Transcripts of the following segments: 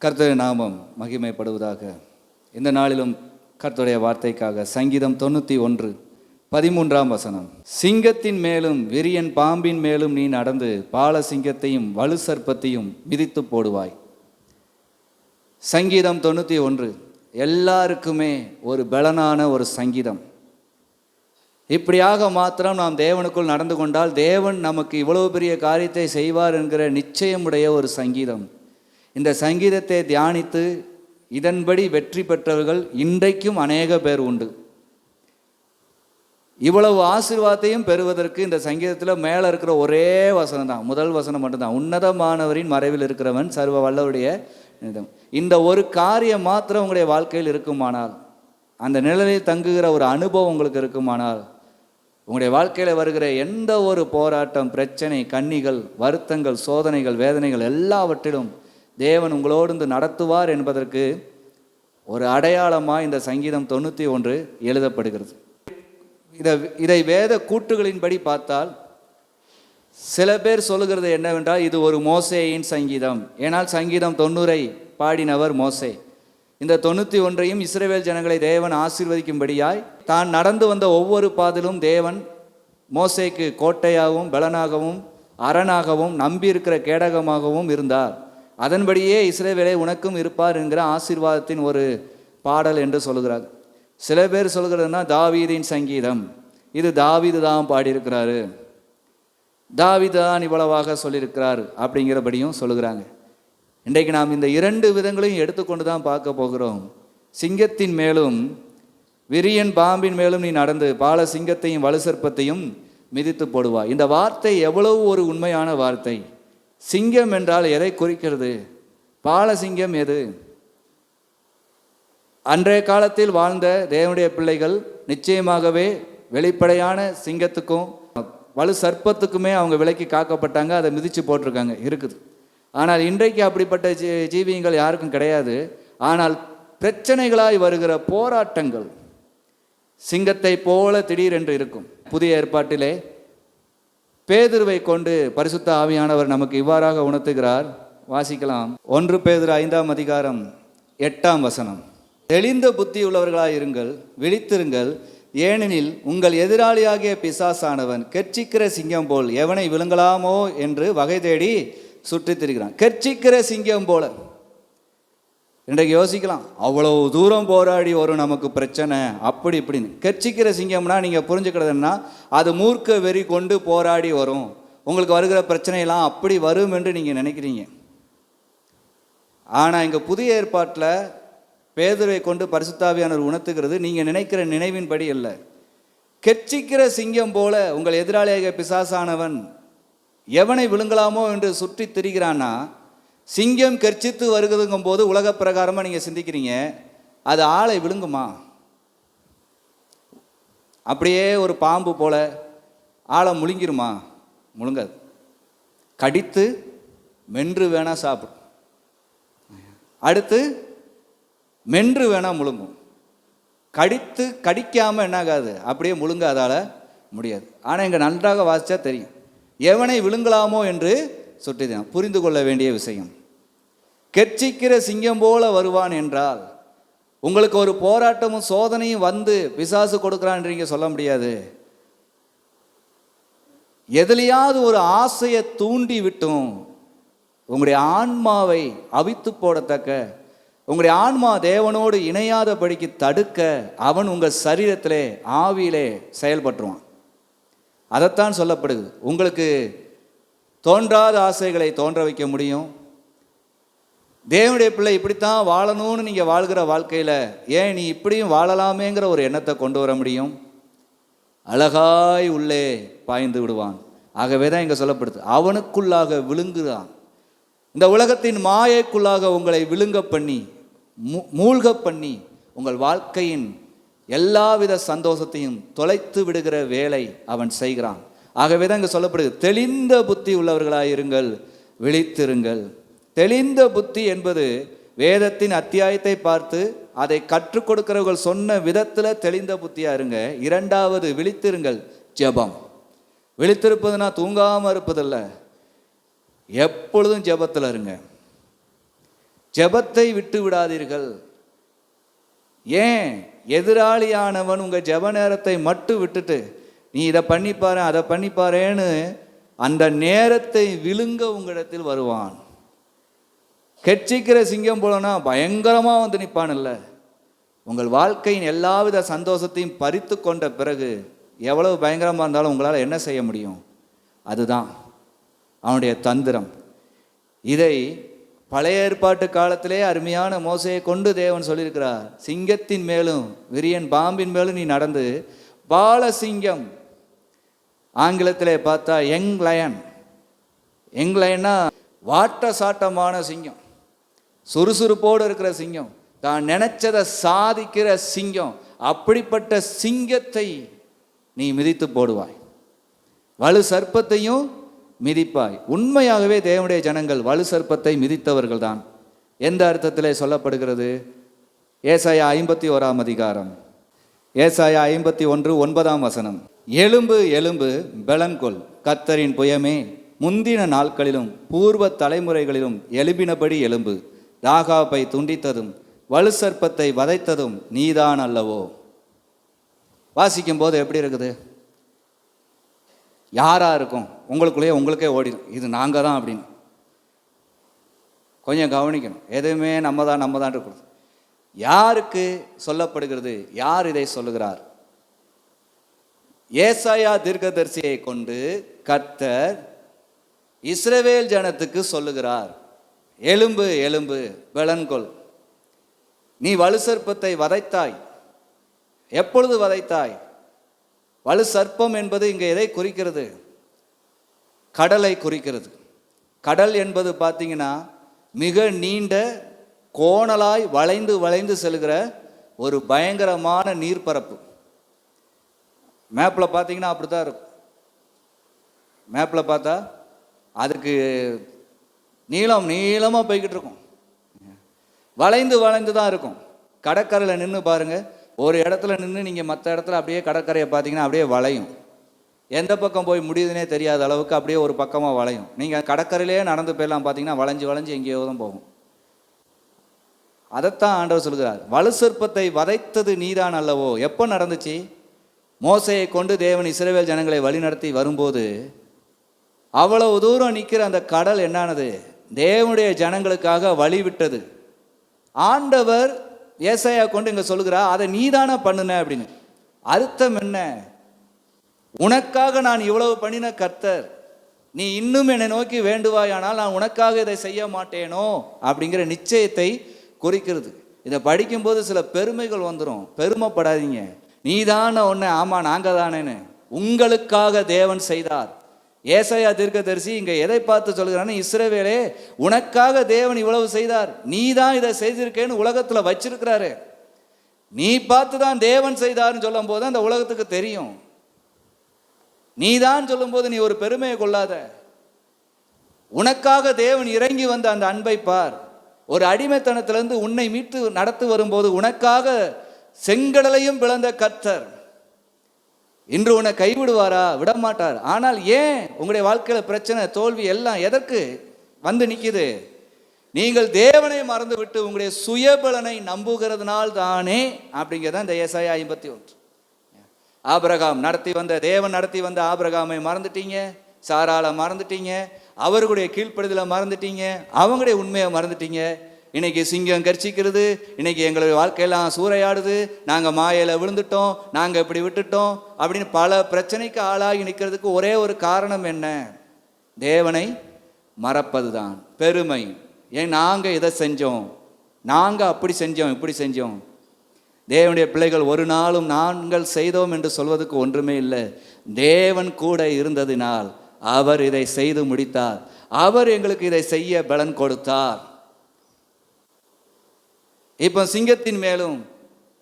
கர்த்தருடைய நாமம் மகிமைப்படுவதாக. இந்த நாளிலும் கர்த்தருடைய வார்த்தைக்காக சங்கீதம் 91:13 சிங்கத்தின் மேலும் விரியன் பாம்பின் மேலும் நீ நடந்து பால சிங்கத்தையும் வலு சர்ப்பத்தையும் மிதித்து போடுவாய். சங்கீதம் 91 எல்லாருக்குமே ஒரு பலனான ஒரு சங்கீதம். இப்படியாக மாத்திரம் நாம் தேவனுக்குள் நடந்து கொண்டால் தேவன் நமக்கு இவ்வளவு பெரிய காரியத்தை செய்வார் என்கிற நிச்சயமுடைய ஒரு சங்கீதம். இந்த சங்கீதத்தை தியானித்து இதன்படி வெற்றி பெற்றவர்கள் இன்றைக்கும் அநேக பேர் உண்டு. இவ்வளவு ஆசீர்வாதத்தையும் பெறுவதற்கு இந்த சங்கீதத்தில் மேலே இருக்கிற ஒரே வசனம் தான், முதல் வசனம் மட்டும்தான். உன்னதமானவரின் மறைவில் இருக்கிறவன் சர்வ வல்லவருடைய நிதம். இந்த ஒரு காரியம் மாத்திரம் உங்களுடைய வாழ்க்கையில் இருக்குமானால், அந்த நிழலில் தங்குகிற ஒரு அனுபவம் உங்களுக்கு இருக்குமானால், உங்களுடைய வாழ்க்கையில் வருகிற எந்த ஒரு போராட்டம், பிரச்சனை, கண்ணிகள், வருத்தங்கள், சோதனைகள், வேதனைகள் எல்லாவற்றிலும் தேவன் உங்களோடு நடத்துவார் என்பதற்கு ஒரு அடையாளமாக இந்த சங்கீதம் 91 எழுதப்படுகிறது. இதை வேத கூட்டுகளின்படி பார்த்தால் சில பேர் சொல்லுகிறது என்னவென்றால் இது ஒரு மோசேயின் சங்கீதம். ஏனால் சங்கீதம் 90 பாடினவர் மோசே. இந்த 91 இஸ்ரவேல் ஜனங்களை தேவன் ஆசீர்வதிக்கும்படியாய் தான் நடந்து வந்த ஒவ்வொரு பாதிலும் தேவன் மோசேக்கு கோட்டையாகவும் பலனாகவும் அரணாகவும் நம்பியிருக்கிற கேடகமாகவும் இருந்தார். அதன்படியே இஸ்ரவேலே உனக்கும் இருப்பார் என்கிற ஆசீர்வாதத்தின் ஒரு பாடல் என்று சொல்லுகிறார். சில பேர் சொல்கிறதுனா தாவீதின் சங்கீதம், இது தாவீது தான் பாடியிருக்கிறாரு, தாவீது தான் இவ்வளவாக சொல்லியிருக்கிறார் அப்படிங்கிறபடியும் சொல்லுகிறாங்க. இன்றைக்கு நாம் இந்த இரண்டு விதங்களையும் எடுத்துக்கொண்டு தான் பார்க்க போகிறோம். சிங்கத்தின் மேலும் விரியன் பாம்பின் மேலும் நீ நடந்து பால சிங்கத்தையும் வலு சர்ப்பத்தையும் மிதித்து போடுவாய். இந்த வார்த்தை எவ்வளவு ஒரு உண்மையான வார்த்தை. சிங்கம் என்றால் எதை குறிக்கிறது? பால சிங்கம் எது? அன்றைய காலத்தில் வாழ்ந்த தேவனுடைய பிள்ளைகள் நிச்சயமாகவே வெளிப்படையான சிங்கத்துக்கும் வலு சர்ப்பத்துக்குமே அவங்க விலைக்கு காக்கப்பட்டாங்க, அதை மிதித்து போட்டிருக்காங்க, இருக்குது. ஆனால் இன்றைக்கு அப்படிப்பட்ட ஜீவியங்கள் யாருக்கும் கிடையாது. ஆனால் பிரச்சனைகளாய் வருகிற போராட்டங்கள் சிங்கத்தை போல திடீரென்று இருக்கும். புதிய ஏற்பாட்டிலே பேதுருவை கொண்டு பரிசுத்த ஆவியானவர் நமக்கு இவ்வாறாக உணர்த்துகிறார். வாசிக்கலாம். 1 பேதுரு 5:8 தெளிந்த புத்தி உள்ளவர்களாயிருங்கள், விழித்திருங்கள். ஏனெனில் உங்கள் எதிராளியாகிய பிசாசானவன் கெர்ச்சிக்கிற சிங்கம் போல் எவனை விழுங்கலாமோ என்று வகை தேடி சுற்றித் திரிகிறான். கெர்ச்சிக்கிற சிங்கம் போல. இன்றைக்கு யோசிக்கலாம், அவ்வளவு தூரம் போராடி வரும் நமக்கு பிரச்சனை அப்படி இப்படின்னு. கெர்ச்சிக்கிற சிங்கம்னா நீங்கள் புரிஞ்சுக்கிறதுன்னா அது மூர்க்க வெறி கொண்டு போராடி வரும். உங்களுக்கு வருகிற பிரச்சனையெல்லாம் அப்படி வரும் என்று நீங்கள் நினைக்கிறீங்க. ஆனால் இங்கே புதிய ஏற்பாட்டில் பேதுருவை கொண்டு பரிசுத்தாவியானவர் உணர்த்துகிறது, நீங்கள் நினைக்கிற நினைவின்படி இல்லை. கெர்ச்சிக்கிற சிங்கம் போல உங்கள் எதிராளியாக பிசாசானவன் எவனை விழுங்கலாமோ என்று சுற்றி திரிகிறான்னா, சிங்கம் கெர்ச்சித்து வருகிறதுங்கும் போது உலக பிரகாரமாக நீங்கள் சிந்திக்கிறீங்க, அது ஆளை விழுங்குமா? அப்படியே ஒரு பாம்பு போல ஆளை முழுங்கிருமா? முழுங்காது. கடித்து மென்று வேணா சாப்பிடும், அடுத்து மென்று வேணா முழுங்கும். கடிக்காமல் என்னாகாது, அப்படியே முழுங்காதால முடியாது. ஆனால் இங்கே நன்றாக வாசித்தா தெரியும், எவனை விழுங்கலாமோ என்று சுற்றிதான். புரிந்து கொள்ள வேண்டிய விஷயம், கெர்ச்சிக்கிற சிங்கம் போல வருவான் என்றால் உங்களுக்கு ஒரு போராட்டமும் சோதனையும் வந்து பிசாசு கொடுக்குறான்றீங்க சொல்ல முடியாது. எதிலையாவது ஒரு ஆசையை தூண்டி விட்டும் உங்களுடைய ஆன்மாவை அவித்து போடத்தக்க, உங்களுடைய ஆன்மா தேவனோடு இணையாதபடிக்கு தடுக்க அவன் உங்கள் சரீரத்திலே ஆவியிலே செயல்பட்டுருவான். அதைத்தான் சொல்லப்படுது. உங்களுக்கு தோன்றாத ஆசைகளை தோன்ற வைக்க முடியும். தேவனுடைய பிள்ளை இப்படித்தான் வாழணும்னு நீங்கள் வாழ்கிற வாழ்க்கையில் ஏன் நீ இப்படியும் வாழலாமேங்கிற ஒரு எண்ணத்தை கொண்டு வர முடியும். அழகாய் உள்ளே பாய்ந்து விடுவான். ஆகவே தான் இங்கே சொல்லப்படுது, அவனுக்குள்ளாக விழுங்குறான். இந்த உலகத்தின் மாயைக்குள்ளாக உங்களை விழுங்க பண்ணி மூழ்க பண்ணி உங்கள் வாழ்க்கையின் எல்லாவித சந்தோஷத்தையும் தொலைத்து விடுகிற வேலை அவன் செய்கிறான். ஆகவே தான் இங்கே சொல்லப்படுது, தெளிந்த புத்தி உள்ளவர்களாயிருங்கள், விழித்திருங்கள். தெளிந்த புத்தி என்பது வேதத்தின் அத்தியாயத்தை பார்த்து அதை கற்றுக் கொடுக்கிறவர்கள் சொன்ன விதத்தில் தெளிந்த புத்தியாக இருங்க. இரண்டாவது விழித்திருங்கள், ஜெபம். விழித்திருப்பதுனா தூங்காமல் இருப்பதில்லை, எப்பொழுதும் ஜெபத்தில் இருங்க. ஜெபத்தை விட்டு விடாதீர்கள். ஏன்? எதிராளியானவன் உங்கள் ஜெப நேரத்தை மட்டும் விட்டுட்டு நீ இதை பண்ணிப்பாரு அதை பண்ணிப்பாரேன்னு அந்த நேரத்தை விழுங்க உங்களிடத்தில் வருவான். கெட்சிக்கிற சிங்கம் போலனா பயங்கரமாக வந்து நிற்பான். இல்லை, உங்கள் வாழ்க்கையின் எல்லாவித சந்தோஷத்தையும் பறித்து கொண்ட பிறகு எவ்வளவு பயங்கரமாக இருந்தாலும் உங்களால் என்ன செய்ய முடியும்? அதுதான் அவனுடைய தந்திரம். இதை பழைய ஏற்பாட்டு காலத்திலே அருமையான மோசையை கொண்டு தேவன் சொல்லியிருக்கிறார். சிங்கத்தின் மேலும் விரியன் பாம்பின் மேலும் நீ நடந்து, பால சிங்கம் ஆங்கிலத்திலே பார்த்தா யங் லயன். யங் லயன்னா வாட்ட சாட்டமான சிங்கம், சுறுசுறுப்போடு இருக்கிற சிங்கம், தான் நினைச்சதை சாதிக்கிற சிங்கம். அப்படிப்பட்ட சிங்கத்தை நீ மிதித்து போடுவாய், வலு சர்ப்பத்தையும் மிதிப்பாய். உண்மையாகவே தேவனுடைய ஜனங்கள் வலு சர்ப்பத்தை மிதித்தவர்கள் தான். எந்த அர்த்தத்திலே சொல்லப்படுகிறது? ஏசாயா 51 அதிகாரம், ஏசாயா 51:9. எலும்பு எலும்பு பெலன்கொள், கர்த்தரின் புயமே, முந்தின நாட்களிலும் பூர்வ தலைமுறைகளிலும் எழும்பினபடி எலும்பு, ராகாபை துண்டித்ததும் வலு சர்ப்பத்தை வதைத்ததும் நீதான் அல்லவோ. வாசிக்கும் போது எப்படி இருக்குது? யாரா இருக்கும்? உங்களுக்கே ஓடிடும், இது நாங்கள் தான் அப்படின்னு. கொஞ்சம் கவனிக்கணும். எதுவுமே நம்ம தான் இருக்கிறது. யாருக்கு சொல்லப்படுகிறது? யார் இதை சொல்லுகிறார்? ஏசாயா தீர்க்கதரிசியை கொண்டு கர்த்தர் இஸ்ரவேல் ஜனத்துக்கு சொல்லுகிறார். எலும்பு எலும்பு பெலன்கொள், நீ வலு சர்ப்பத்தை வதைத்தாய். எப்பொழுது வதைத்தாய்? வலு சர்ப்பம் என்பது இங்கே எதை குறிக்கிறது? கடலை குறிக்கிறது. கடல் என்பது பார்த்தீங்கன்னா மிக நீண்ட கோணலாய் வளைந்து வளைந்து செல்கிற ஒரு பயங்கரமான நீர்ப்பரப்பு. மேப்பில் பார்த்தீங்கன்னா அப்படி தான் இருக்கும். மேப்பில் பார்த்தா அதுக்கு நீளமாக போய்கிட்டு இருக்கும், வளைந்து வளைந்து தான் இருக்கும். கடற்கரையில் நின்று பாருங்கள், ஒரு இடத்துல நின்று நீங்கள் மற்ற இடத்துல அப்படியே கடற்கரையை பார்த்தீங்கன்னா அப்படியே வளையும். எந்த பக்கம் போய் முடியுதுன்னே தெரியாத அளவுக்கு அப்படியே ஒரு பக்கமாக வளையும். நீங்கள் கடற்கரையிலே நடந்து போயெல்லாம் பார்த்தீங்கன்னா வளைஞ்சு வளைஞ்சு எங்கேயோ தான் போகும். அதைத்தான் ஆண்டவர் சொல்கிறார், வலு சர்ப்பத்தை வதைத்தது நீதான் அல்லவோ. எப்போ நடந்துச்சு? மோசையை கொண்டு தேவன் இஸ்ரவேல் ஜனங்களை வழிநடத்தி வரும்போது அவ்வளவு தூரம் நிற்கிற அந்த கடல் என்னானது? தேவனுடைய ஜனங்களுக்காக வழி விட்டது. ஆண்டவர் ஏசாயா கொண்டு இங்கே சொல்லுகிறார், அதை நீதானே பண்ணுன அப்படின்னு. அர்த்தம் என்ன? உனக்காக நான் இவ்வளவு பண்ணின கர்த்தர், நீ இன்னும் என்னை நோக்கி வேண்டுவாயானால் நான் உனக்காக இதை செய்ய மாட்டேனோ அப்படிங்கிற நிச்சயத்தை குறிக்கிறது. இதை படிக்கும்போது சில பெருமைகள் வந்துடும். பெருமைப்படாதீங்க. நீதான ஒன்று, ஆமாம் நாங்கள் தானேன்னு. உங்களுக்காக தேவன் செய்தார். ஏசாயா தீர்க்கதரிசி இங்கே எதை பார்த்து சொல்கிறான்னு, இஸ்ரவேலே உனக்காக தேவன் இவ்வளவு செய்தார், நீ தான் இதை செய்திருக்கேன்னு உலகத்தில் வச்சிருக்கிறாரு. நீ பார்த்து தான் தேவன் செய்தார்னு சொல்லும் போது அந்த உலகத்துக்கு தெரியும். நீ தான் சொல்லும்போது நீ ஒரு பெருமையை கொள்ளாத. உனக்காக தேவன் இறங்கி வந்த அந்த அன்பை பார். ஒரு அடிமைத்தனத்திலிருந்து உன்னை மீட்டு நடத்து வரும்போது உனக்காக செங்கடலையும் பிளந்த கர்த்தர் இன்று உன்னை கைவிடுவாரா? விடமாட்டார். ஆனால் ஏன் உங்களுடைய வாழ்க்கையில் பிரச்சனை, தோல்வி எல்லாம் எதற்கு வந்து நிற்கிது? நீங்கள் தேவனை மறந்து விட்டு உங்களுடைய சுயபலனை நம்புகிறதுனால் தானே அப்படிங்கிறதான் இந்த ஏசாயா 51. ஆபிரகாம் தேவன் நடத்தி வந்த ஆபிரகாமை மறந்துட்டீங்க, சாராளை மறந்துட்டீங்க, அவர்களுடைய கீழ்ப்படுதலை மறந்துட்டீங்க, அவங்களுடைய உண்மையை மறந்துட்டீங்க. இன்னைக்கு சிங்கம் கர்ச்சிக்கிறது, இன்னைக்கு எங்களுடைய வாழ்க்கையெல்லாம் சூறையாடுது, நாங்கள் மாயையில் விழுந்துட்டோம், நாங்கள் இப்படி விட்டுட்டோம் அப்படின்னு பல பிரச்சனைக்கு ஆளாகி நிற்கிறதுக்கு ஒரே ஒரு காரணம் என்ன? தேவனை மறப்பது தான். பெருமை. ஏன் நாங்கள் இதை செஞ்சோம், நாங்கள் அப்படி செஞ்சோம், இப்படி செஞ்சோம். தேவனுடைய பிள்ளைகள் ஒரு நாளும் நாங்கள் செய்தோம் என்று சொல்வதற்கு ஒன்றுமே இல்லை. தேவன் கூட இருந்ததினால் அவர் இதை செய்து முடித்தார். அவர் எங்களுக்கு இதை செய்ய பலன் கொடுத்தார். இப்போ சிங்கத்தின் மேலும்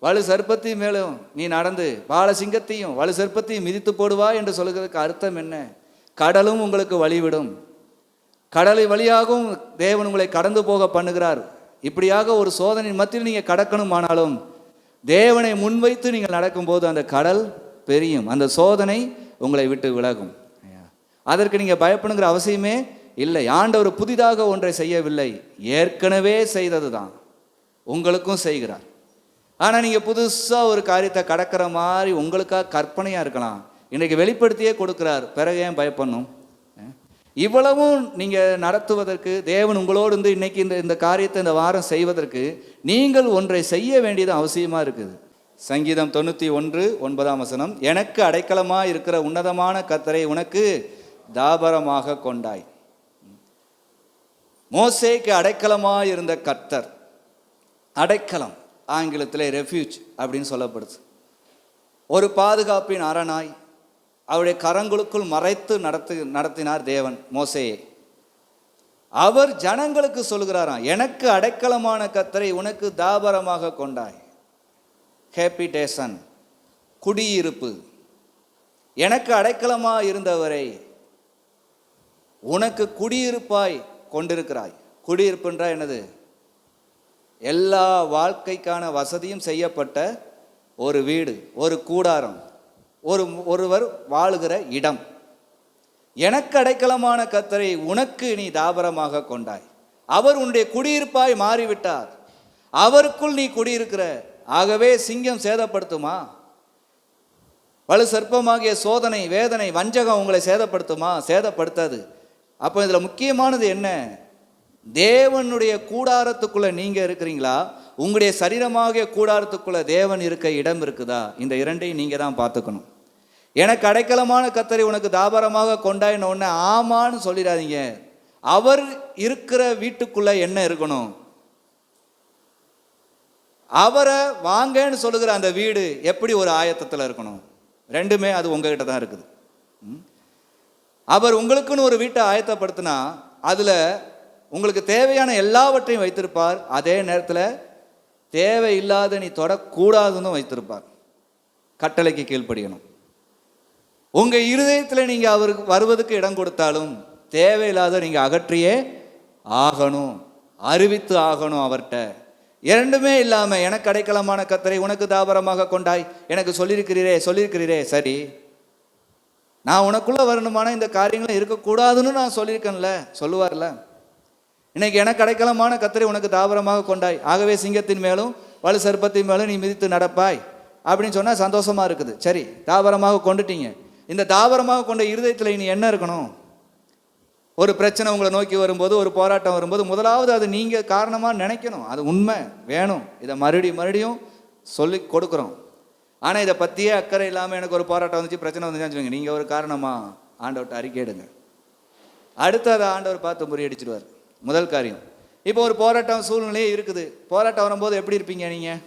வலு சர்ப்பத்தின் மேலும் நீ நடந்து பால சிங்கத்தையும் வலு சர்ப்பத்தையும் மிதித்து போடுவா என்று சொல்கிறதுக்கு அர்த்தம் என்ன? கடலும் உங்களுக்கு வழிவிடும். கடலை வழியாகவும் தேவன் உங்களை கடந்து போக பண்ணுகிறார். இப்படியாக ஒரு சோதனை மத்தியில் நீங்கள் கடக்கணுமானாலும் தேவனை முன்வைத்து நீங்கள் நடக்கும்போது அந்த கடல் பெரியும், அந்த சோதனை உங்களை விட்டு விலகும். அதற்கு நீங்கள் பயப்படுங்கிற அவசியமே இல்லை, ஆண்டவர் புதிதாக ஒன்றை செய்யவில்லை, ஏற்கனவே செய்தது தான் உங்களுக்கும் செய்கிறார். ஆனால் நீங்கள் புதுசாக ஒரு காரியத்தை கடக்கிற மாதிரி உங்களுக்காக கற்பனையாக இருக்கலாம், இன்றைக்கி வெளிப்படுத்தியே கொடுக்குறார். பிறகு ஏன் பயப்படணும்? இவ்வளவும் நீங்கள் நடத்துவதற்கு தேவன் உங்களோடு இருந்து இன்னைக்கு இந்த காரியத்தை இந்த வாரம் செய்வதற்கு நீங்கள் ஒன்றை செய்ய வேண்டியது அவசியமாக இருக்குது. சங்கீதம் 91:9 எனக்கு அடைக்கலமாக இருக்கிற உன்னதமான கர்த்தரை உனக்கு தாபரமாக கொண்டாய். மோசேக்கு அடைக்கலமாக இருந்த கர்த்தர், அடைக்கலம் ஆங்கிலத்தில் ரெஃப்யூஜ் அப்படின்னு சொல்லப்படுது. ஒரு பாதுகாப்பின் அரணாய் அவருடைய கரங்களுக்குள் மறைத்து நடத்தினார் தேவன் மோசேயை. அவர் ஜனங்களுக்கு சொல்கிறாராம், எனக்கு அடைக்கலமான கர்த்தரை உனக்கு தாபரமாக கொண்டாய். ஹேபிடேஷன், குடியிருப்பு. எனக்கு அடைக்கலமாக இருந்தவரை உனக்கு குடியிருப்பாய் கொண்டிருக்கிறாய். குடியிருப்புன்றா என்னது? எல்லா வாழ்க்கைக்கான வசதியும் செய்யப்பட்ட ஒரு வீடு, ஒரு கூடாரம், ஒருவர் வாழுகிற இடம். எனக்கு அடைக்கலமான கர்த்தரை உனக்கு நீ தாபரமாக கொண்டாய். அவர் உன்னுடைய குடியிருப்பாய் மாறிவிட்டார். அவருக்குள் நீ குடியிருக்கிற. ஆகவே சிங்கம் சேதப்படுத்துமா? வலு சர்ப்பமாகிய சோதனை, வேதனை, வஞ்சகம் உங்களை சேதப்படுத்துமா? சேதப்படுத்தாது. அப்போ இதில் முக்கியமானது என்ன? தேவனுடைய கூடாரத்துக்குள்ளே நீங்கள் இருக்கிறீங்களா? உங்களுடைய சரீரமாகிய கூடாரத்துக்குள்ளே தேவன் இருக்க இடம் இருக்குதா? இந்த இரண்டையும் நீங்கள் தான் பார்த்துக்கணும். எனக்கு அடைக்கலமான கர்த்தரை உனக்கு தாபரமாக கொண்டாயின உடனே ஆமான்னு சொல்லிடாதீங்க. அவர் இருக்கிற வீட்டுக்குள்ளே என்ன இருக்கணும்? அவரை வாங்கன்னு சொல்லுகிற அந்த வீடு எப்படி ஒரு ஆயத்தத்தில் இருக்கணும்? ரெண்டுமே அது உங்ககிட்ட தான் இருக்குது. அவர் உங்களுக்குன்னு ஒரு வீட்டை ஆயத்தப்படுத்தினா அதில் உங்களுக்கு தேவையான எல்லாவற்றையும் வைத்திருப்பார். அதே நேரத்தில் தேவையில்லாத நீ தொடக்கூடாதுன்னு வைத்திருப்பார். கட்டளைக்கு கீழ்ப்படியணும். உங்கள் இருதயத்தில் நீங்கள் அவருக்கு வருவதுக்கு இடம் கொடுத்தாலும் தேவையில்லாத நீங்கள் அகற்றியே ஆகணும், அறிவித்து ஆகணும் அவர்கிட்ட. இரண்டுமே இல்லாமல் எனக்கு அடைக்கலமான கர்த்தரை உனக்கு தாபரமாக கொண்டாய் எனக்கு சொல்லியிருக்கிறீரே சரி, நான் உனக்குள்ளே வரணுமான இந்த காரியங்களும் இருக்கக்கூடாதுன்னு நான் சொல்லியிருக்கேன்ல, சொல்லுவார்ல. இன்னைக்கு எனக்கு அடைக்கலமான கர்த்தரை உனக்கு தாபரமாக கொண்டாய், ஆகவே சிங்கத்தின் மேலும் வலு சர்ப்பத்தின் மேலும் நீ மிதித்து நடப்பாய் அப்படின்னு சொன்னால் சந்தோஷமாக இருக்குது. சரி, தாபரமாக கொண்டுட்டீங்க. இந்த தாபரமாக கொண்ட இருதயத்தில் இனி என்ன இருக்கணும்? ஒரு பிரச்சனை உங்களை நோக்கி வரும்போது, ஒரு போராட்டம் வரும்போது, முதலாவது அது நீங்கள் காரணமாக நினைக்கணும். அது உண்மை வேணும். இதை மறுபடியும் சொல்லி கொடுக்குறோம். ஆனால் இதை பற்றியே அக்கறை இல்லாமல் எனக்கு ஒரு போராட்டம் வந்துச்சு, பிரச்சனை வந்துச்சுன்னு சொல்லுங்க, நீங்கள் ஒரு காரணமாக ஆண்டவர்கிட்ட அறிக்கை எடுங்க. அடுத்து அதை ஆண்டவர் பார்த்து முறியடிச்சிடுவார். முதல் காரியம். இப்போ ஒரு போராட்டம் சூழ்நிலையே இருக்குது. போராட்டம் வரும்போது எப்படி இருப்பீங்க நீங்கள்?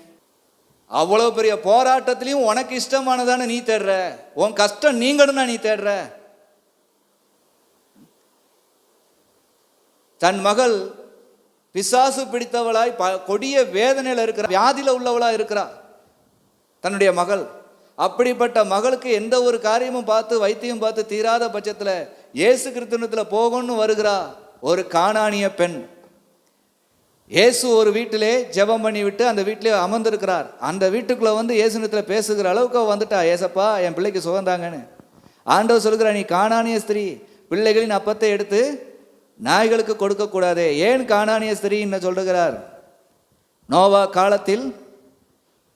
அவ்வளோ பெரிய போராட்டத்திலையும் உனக்கு இஷ்டமானதானே நீ தேடுற, உன் கஷ்டம் நீங்கணும்னா நீ தேடுற. தன் மகள் பிசாசு பிடித்தவளாய் கொடிய வேதனையில் இருக்கிற, வியாதியில் உள்ளவளாக இருக்கிறா தன்னுடைய மகள். அப்படிப்பட்ட மகளுக்கு எந்த ஒரு காரியமும் பார்த்து வைத்தியம் பார்த்து தீராத பட்சத்தில் இயேசு கிறிஸ்துவத்தில் போகணும்னு வருகிறா ஒரு கானானிய பெண். இயேசு ஒரு வீட்டிலே ஜெபம் பண்ணி விட்டு அந்த வீட்டிலே அமர்ந்திருக்கிறார். அந்த வீட்டுக்குள்ளே வந்து இயேசுனத்தில் பேசுகிற அளவுக்கு வந்துட்டா, ஏசப்பா என் பிள்ளைக்கு சுகந்தாங்கன்னு. ஆண்டவர் சொல்லுகிறா, நீ கானானிய ஸ்திரீ, பிள்ளைகளின் அப்பத்தை எடுத்து நாய்களுக்கு கொடுக்கக்கூடாதே. ஏன் கானானிய ஸ்திரீன்னு சொல்லுகிறார்? நோவா காலத்தில்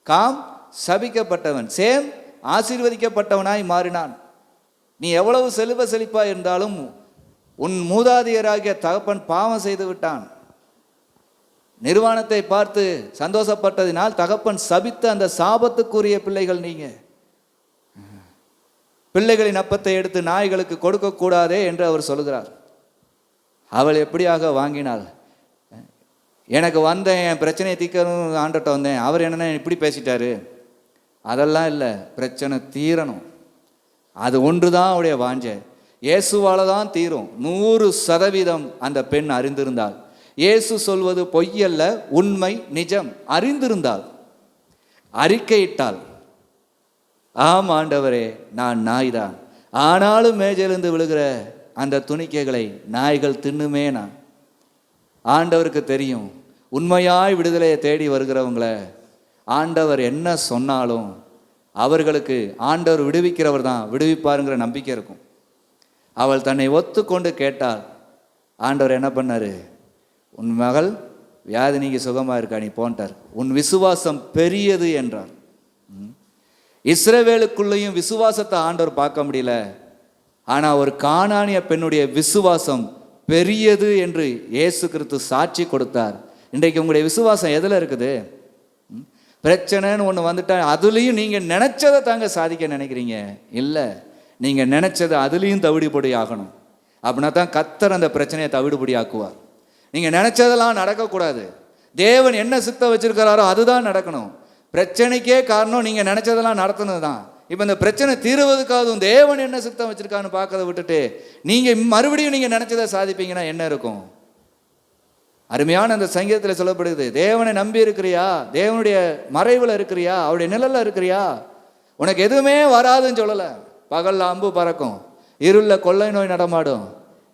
காம் சபிக்கப்பட்டவன், சேம் ஆசீர்வதிக்கப்பட்டவனாய் மாறினான். நீ எவ்வளவு செல்வ செழிப்பாக இருந்தாலும் உன் மூதாதையராகிய தகப்பன் பாவம் செய்து விட்டான். நிர்வாணத்தை பார்த்து சந்தோஷப்பட்டதினால் தகப்பன் சபித்த அந்த சாபத்துக்குரிய பிள்ளைகள் நீங்க. பிள்ளைகளின் அப்பத்தை எடுத்து நாய்களுக்கு கொடுக்கக்கூடாதே என்று அவர் சொல்கிறார். அவள் எப்படியாக வாங்கினாள்? எனக்கு வந்தேன், என் பிரச்சனையை தீர்க்கணும் ஆண்டட்ட வந்தேன், அவர் என்னென்ன இப்படி பேசிட்டாரு, அதெல்லாம் இல்லை, பிரச்சனை தீரணும். அது ஒன்று தான் அவருடைய வாஞ்சை. இயேசுவால தான் தீரும். 100% அந்த பெண் அறிந்திருந்தாள். இயேசு சொல்வது பொய்யல்ல, உண்மை, நிஜம். அறிந்திருந்தாள், அறிக்கையிட்டாள், ஆம் ஆண்டவரே நான் நாய்தான், ஆனாலும் மேஜிலிருந்து விழுகிற அந்த துணிக்கைகளை நாய்கள் தின்னுமே. நான் ஆண்டவருக்கு தெரியும், உண்மையாய் விடுதலையை தேடி வருகிறவங்களை ஆண்டவர் என்ன சொன்னாலும் அவர்களுக்கு ஆண்டவர் விடுவிக்கிறவர் தான், விடுவிப்பாருங்கிற நம்பிக்கை இருக்கும். அவள் தன்னை ஒத்துக்கொண்டு கேட்டாள். ஆண்டவர் என்ன பண்ணார்? உன் மகள் வியாதி நீங்கி சுகமாக இருக்கா, நீ போன்ட்டார். உன் விசுவாசம் பெரியது என்றார். இஸ்ரவேலுக்குள்ளேயும் விசுவாசத்தை ஆண்டவர் பார்க்க முடியல. ஆனால் ஒரு கானானிய பெண்ணுடைய விசுவாசம் பெரியது என்று இயேசு கிறிஸ்து சாட்சி கொடுத்தார். இன்றைக்கு உங்களுடைய விசுவாசம் எதில் இருக்குது? பிரச்சனைன்னு ஒன்று வந்துட்டா அதுலேயும் நீங்கள் நினச்சதை தாங்க சாதிக்க நினைக்கிறீங்க. இல்லை, நீங்கள் நினச்சதை அதுலேயும் தவிடுபடி ஆகணும். அப்படின்னா தான் கர்த்தர் அந்த பிரச்சனையை தவிடுபடி ஆக்குவார். நீங்கள் நினச்சதெல்லாம் நடக்கக்கூடாது. தேவன் என்ன சித்தம் வச்சிருக்கிறாரோ அதுதான் நடக்கணும். பிரச்சனைக்கே காரணம் நீங்கள் நினச்சதெல்லாம் நடத்துனது தான். இப்போ இந்த பிரச்சனை தீர்வதுக்காகவும் தேவன் என்ன சித்தம் வச்சிருக்கான்னு பார்க்கறத விட்டுட்டு நீங்கள் மறுபடியும் நீங்கள் நினச்சதை சாதிப்பீங்கன்னா என்ன இருக்கும்? அருமையான அந்த சங்கீதத்தில் சொல்லப்படுது, தேவனை நம்பி இருக்கிறியா? தேவனுடைய மறைவில் இருக்கிறியா? அவருடைய நிழலில் இருக்கிறியா? உனக்கு எதுவுமே வராதுன்னு சொல்லலை. பகலில் அம்பு பறக்கும், இருளில் கொள்ளை நோய் நடமாடும்,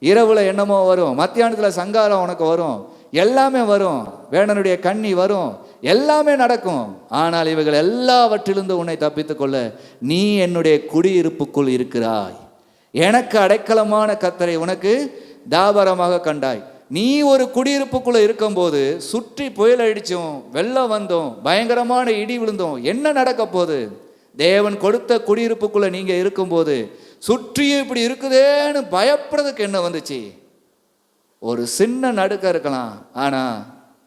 இரவுல என்னமோ வரும், மத்தியானத்தில் சங்காரம் உனக்கு வரும், எல்லாமே வரும், வேடனுடைய கண்ணி வரும், எல்லாமே நடக்கும். ஆனால் இவைகள் எல்லாவற்றிலிருந்து உன்னை தப்பித்துக் கொள்ள நீ என்னுடைய குடியிருப்புக்குள் இருக்கிறாய். எனக்கு அடைக்கலமான கர்த்தரை உனக்கு தாபரமாக கண்டாய். நீ ஒரு குடியிருப்புக்குள்ள இருக்கும்போது சுற்றி புயல் அடிச்சும் வெள்ளம் வந்தோம் பயங்கரமான இடி விழுந்தோம் என்ன நடக்க போகுது? தேவன் கொடுத்த குடியிருப்புக்குள்ள நீங்க இருக்கும்போது சுற்றியும் இப்படி இருக்குதேன்னு பயப்படுறதுக்கு என்ன வந்துச்சு? ஒரு சின்ன நடுக்க இருக்கலாம், ஆனா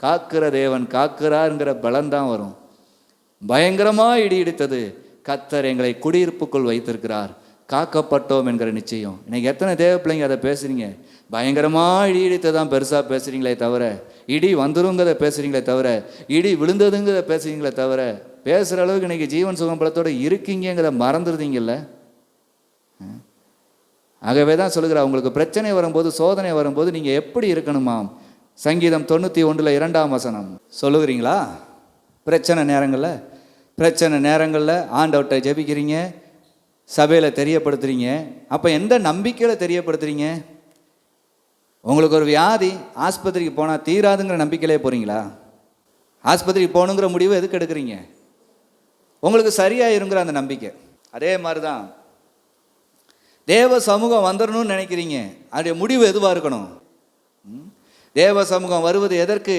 காக்கிற தேவன் காக்கிறாருங்கிற பலன்தான் வரும். பயங்கரமா இடி இடித்தது, கர்த்தர் எங்களை குடியிருப்புக்குள் வைத்திருக்கிறார், காக்கப்பட்டோம் என்கிற நிச்சயம். இன்னைக்கு எத்தனை தேவ பிள்ளைங்க அதை பேசுறீங்க? பயங்கரமாக இடி இடித்தை தான் பெருசாக பேசுகிறீங்களே தவிர, இடி வந்துருங்கிறத பேசுகிறீங்களே தவிர, இடி விழுந்ததுங்கிறத பேசுகிறீங்களே தவிர, பேசுகிற அளவுக்கு இன்றைக்கி ஜீவன் சுகம் பலத்தோடு இருக்கீங்கிறத மறந்துடுதீங்கல்ல. ஆகவே தான் சொல்லுகிறா, உங்களுக்கு பிரச்சனை வரும்போது சோதனை வரும்போது நீங்கள் எப்படி இருக்கணுமாம்? சங்கீதம் 91:2 சொல்லுகிறீங்களா? பிரச்சனை நேரங்களில் ஆண்டவர்கிட்ட ஜெபிக்கிறீங்க, சபையில் தெரியப்படுத்துறீங்க. அப்போ எந்த நம்பிக்கையில் தெரியப்படுத்துறீங்க? உங்களுக்கு ஒரு வியாதி, ஆஸ்பத்திரிக்கு போனால் தீராதுங்கிற நம்பிக்கையிலே போகிறீங்களா? ஆஸ்பத்திரிக்கு போகணுங்கிற முடிவு எதுக்கு எடுக்கிறீங்க? உங்களுக்கு சரியாயிருங்கிற அந்த நம்பிக்கை. அதே மாதிரி தான் தேவ சமூகம் வந்துடணும்னு நினைக்கிறீங்க, அதோடைய முடிவு எதுவாக இருக்கணும்? தேவ சமூகம் வருவது எதற்கு?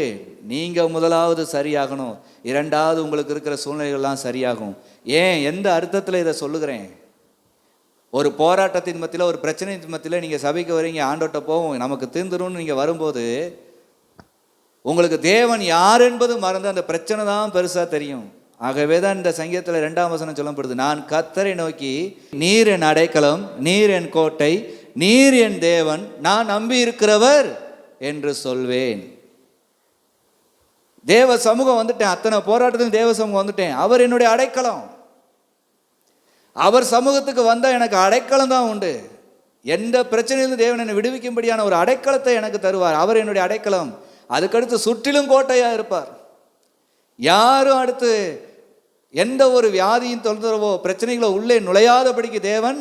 நீங்கள் முதலாவது சரியாகணும், இரண்டாவது உங்களுக்கு இருக்கிற சூழ்நிலைகள்லாம் சரியாகும். ஏன், எந்த அர்த்தத்தில் இதை சொல்லுகிறேன்? ஒரு போராட்டத்தின் மத்தியில், ஒரு பிரச்சனையின் மத்தியில் நீங்கள் சபைக்கு வரீங்க, ஆண்டோட்ட போவோம் நமக்கு தீர்ந்துரும்னு நீங்கள் வரும்போது உங்களுக்கு தேவன் யார் என்பது மறந்து அந்த பிரச்சனை தான் பெருசாக தெரியும். ஆகவே தான் இந்த சங்கீதத்தில் 2 சொல்லப்படுது, நான் கர்த்தரை நோக்கி நீர் என் அடைக்கலம், நீர் என் கோட்டை, நீர் என் தேவன், நான் நம்பி இருக்கிறவர் என்று சொல்வேன். தேவ சமூகம் வந்துட்டேன், அத்தனை போராட்டத்தில் தேவ சமூகம் வந்துட்டேன், அவர் என்னுடைய அடைக்கலம். அவர் சமூகத்துக்கு வந்தால் எனக்கு அடைக்கலம் தான் உண்டு. எந்த பிரச்சனையிலிருந்து தேவன் என்னை விடுவிக்கும்படியான ஒரு அடைக்கலத்தை எனக்கு தருவார். அவர் என்னுடைய அடைக்கலம். அதுக்கடுத்து சுற்றிலும் கோட்டையாக இருப்பார். யாரும் அடுத்து எந்த ஒரு வியாதியின் தொந்தரவோ பிரச்சனைகளோ உள்ளே நுழையாதபடிக்கு தேவன்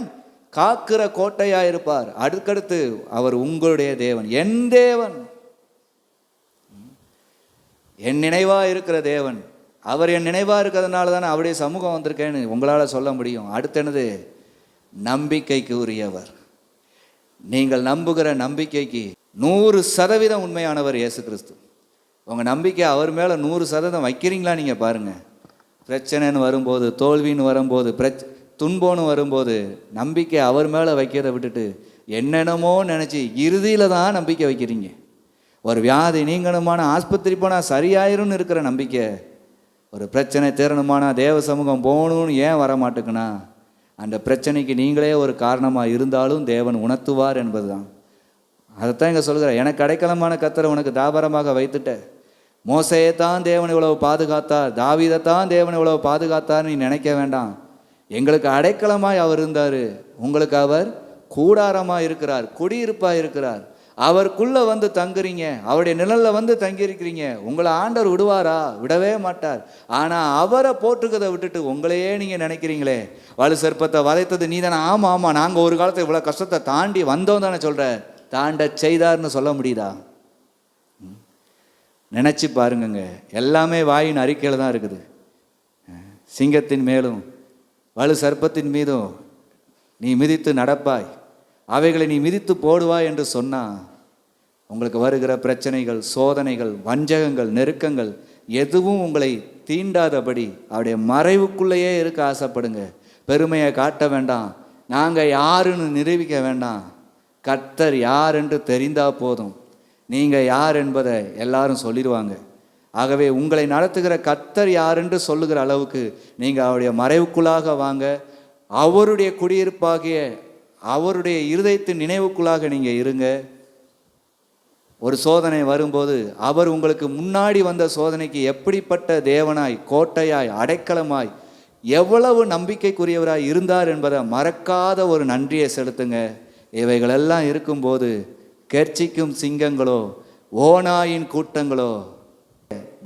காக்கிற கோட்டையாக இருப்பார். அடுக்கடுத்து அவர் உங்களுடைய தேவன், என் தேவன், என் நினைவாக இருக்கிற தேவன். அவர் என் நினைவாக இருக்கிறதுனால தானே அவருடைய சமூகம் வந்திருக்கேன்னு உங்களால் சொல்ல முடியும். அடுத்து என்னது? நம்பிக்கைக்கு உரியவர். நீங்கள் நம்புகிற நம்பிக்கைக்கு 100% உண்மையானவர் இயேசு கிறிஸ்து. உங்கள் நம்பிக்கை அவர் மேலே 100% வைக்கிறீங்களா? நீங்கள் பாருங்கள், பிரச்சனைன்னு வரும்போது, தோல்வின்னு வரும்போது, துன்பம்னு வரும்போது நம்பிக்கை அவர் மேலே வைக்கிறத விட்டுட்டு என்னென்னமோ நினச்சி இறுதியில் தான் நம்பிக்கை வைக்கிறீங்க. ஒரு வியாதி நீங்கணுமான, ஆஸ்பத்திரி போனால் சரியாயிரும்னு இருக்கிற நம்பிக்கை, ஒரு பிரச்சனை தீரணுமானா தேவ சமூகம் போகணும்னு ஏன் வர மாட்டேங்குன்னா, அந்த பிரச்சனைக்கு நீங்களே ஒரு காரணமாக இருந்தாலும் தேவன் உணர்த்துவார் என்பது தான். அதைத்தான் இங்கே சொல்கிறேன், எனக்கு அடைக்கலமான கர்த்தரை உனக்கு தாபரமாக வைத்துட்ட. மோசையை தான் தேவன் இவ்வளவு பாதுகாத்தார், தாவீதைத்தான் தேவன் இவ்வளவு பாதுகாத்தார்னு நீ நினைக்க வேண்டாம். எங்களுக்கு அடைக்கலமாய் அவர் இருந்தார், உங்களுக்கு அவர் கூடாரமாக இருக்கிறார், குடியிருப்பாக இருக்கிறார். அவருக்குள்ளே வந்து தங்குறீங்க, அவருடைய நிழலில் வந்து தங்கியிருக்கிறீங்க. உங்களை ஆண்டவர் விடுவாரா? விடவே மாட்டார். ஆனால் அவரை போட்டுக்கிறத விட்டுட்டு உங்களையே நீங்கள் நினைக்கிறீங்களே, வலு சர்ப்பத்தை வதைத்தது நீ தானே? ஆமாம் ஆமாம், நாங்கள் ஒரு காலத்தில் இவ்வளோ கஷ்டத்தை தாண்டி வந்தோம் தானே சொல்கிற. தாண்ட செய்தார்னு சொல்ல முடியுதா? நினச்சி பாருங்கங்க, எல்லாமே வாயின் அறிக்கையில் தான் இருக்குது. சிங்கத்தின் மேலும் வலு சர்ப்பத்தின் மீதும் நீ மிதித்து நடப்பாய், அவைகளை நீ மிதித்து போடுவாய் என்று சொன்னா உங்களுக்கு வருகிற பிரச்சனைகள், சோதனைகள், வஞ்சகங்கள், நெருக்கங்கள் எதுவும் உங்களை தீண்டாதபடி அவருடைய மறைவுக்குள்ளேயே இருக்க ஆசைப்படுங்க. பெருமையை காட்ட வேண்டாம், நாங்கள் யாருன்னு நிரூபிக்க வேண்டாம். கர்த்தர் யார் என்று தெரிந்தால் போதும். நீங்கள் யார் என்பதை எல்லாரும் சொல்லிடுவாங்க. ஆகவே உங்களை நடத்துகிற கர்த்தர் யார் என்று சொல்லுகிற அளவுக்கு நீங்கள் அவருடைய மறைவுக்குள்ளாக வாங்க. அவருடைய குடியிருப்பாகிய அவருடைய இருதயத்தின் நினைவுக்குள்ளாக நீங்கள் இருங்க. ஒரு சோதனை வரும்போது அவர் உங்களுக்கு முன்னாடி வந்த சோதனைக்கு எப்படிப்பட்ட தேவனாய், கோட்டையாய், அடைக்கலமாய், எவ்வளவு நம்பிக்கைக்குரியவராய் இருந்தார் என்பதை மறக்காத ஒரு நன்றியை செலுத்துங்க. இவைகளெல்லாம் இருக்கும்போது கெர்ச்சிக்கும் சிங்கங்களோ ஓநாயின் கூட்டங்களோ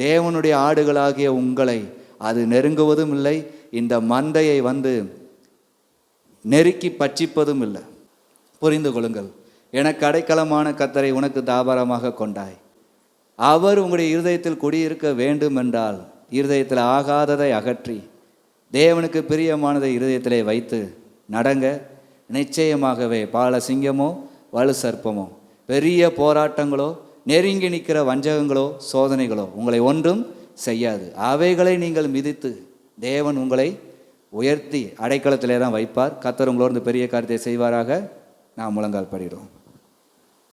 தேவனுடைய ஆடுகளாகிய உங்களை அது நெருங்குவதும் இல்லை, இந்த மந்தையை வந்து நெருக்கி பட்சிப்பதும் இல்லை. புரிந்து கொள்ளுங்கள். எனக்கு அடைக்கலமான கர்த்தரை உனக்கு தாபாரமாக கொண்டாய். அவர் உங்களுடைய இருதயத்தில் குடியிருக்க வேண்டும் என்றால் இருதயத்தில் ஆகாததை அகற்றி தேவனுக்கு பிரியமானதை இருதயத்திலே வைத்து நடங்க. நிச்சயமாகவே பால சிங்கமோ வலு சர்ப்பமோ, பெரிய போராட்டங்களோ, நெருங்கி நிற்கிற வஞ்சகங்களோ, சோதனைகளோ உங்களை ஒன்றும் செய்யாது. அவைகளை நீங்கள் மிதித்து தேவன் உங்களை உயர்த்தி அடைக்கலத்திலே தான் வைப்பார். கர்த்தர் உங்களோடு பெரிய காரியத்தை செய்வாராக. நாம் முழங்கால் படிடுவோம்.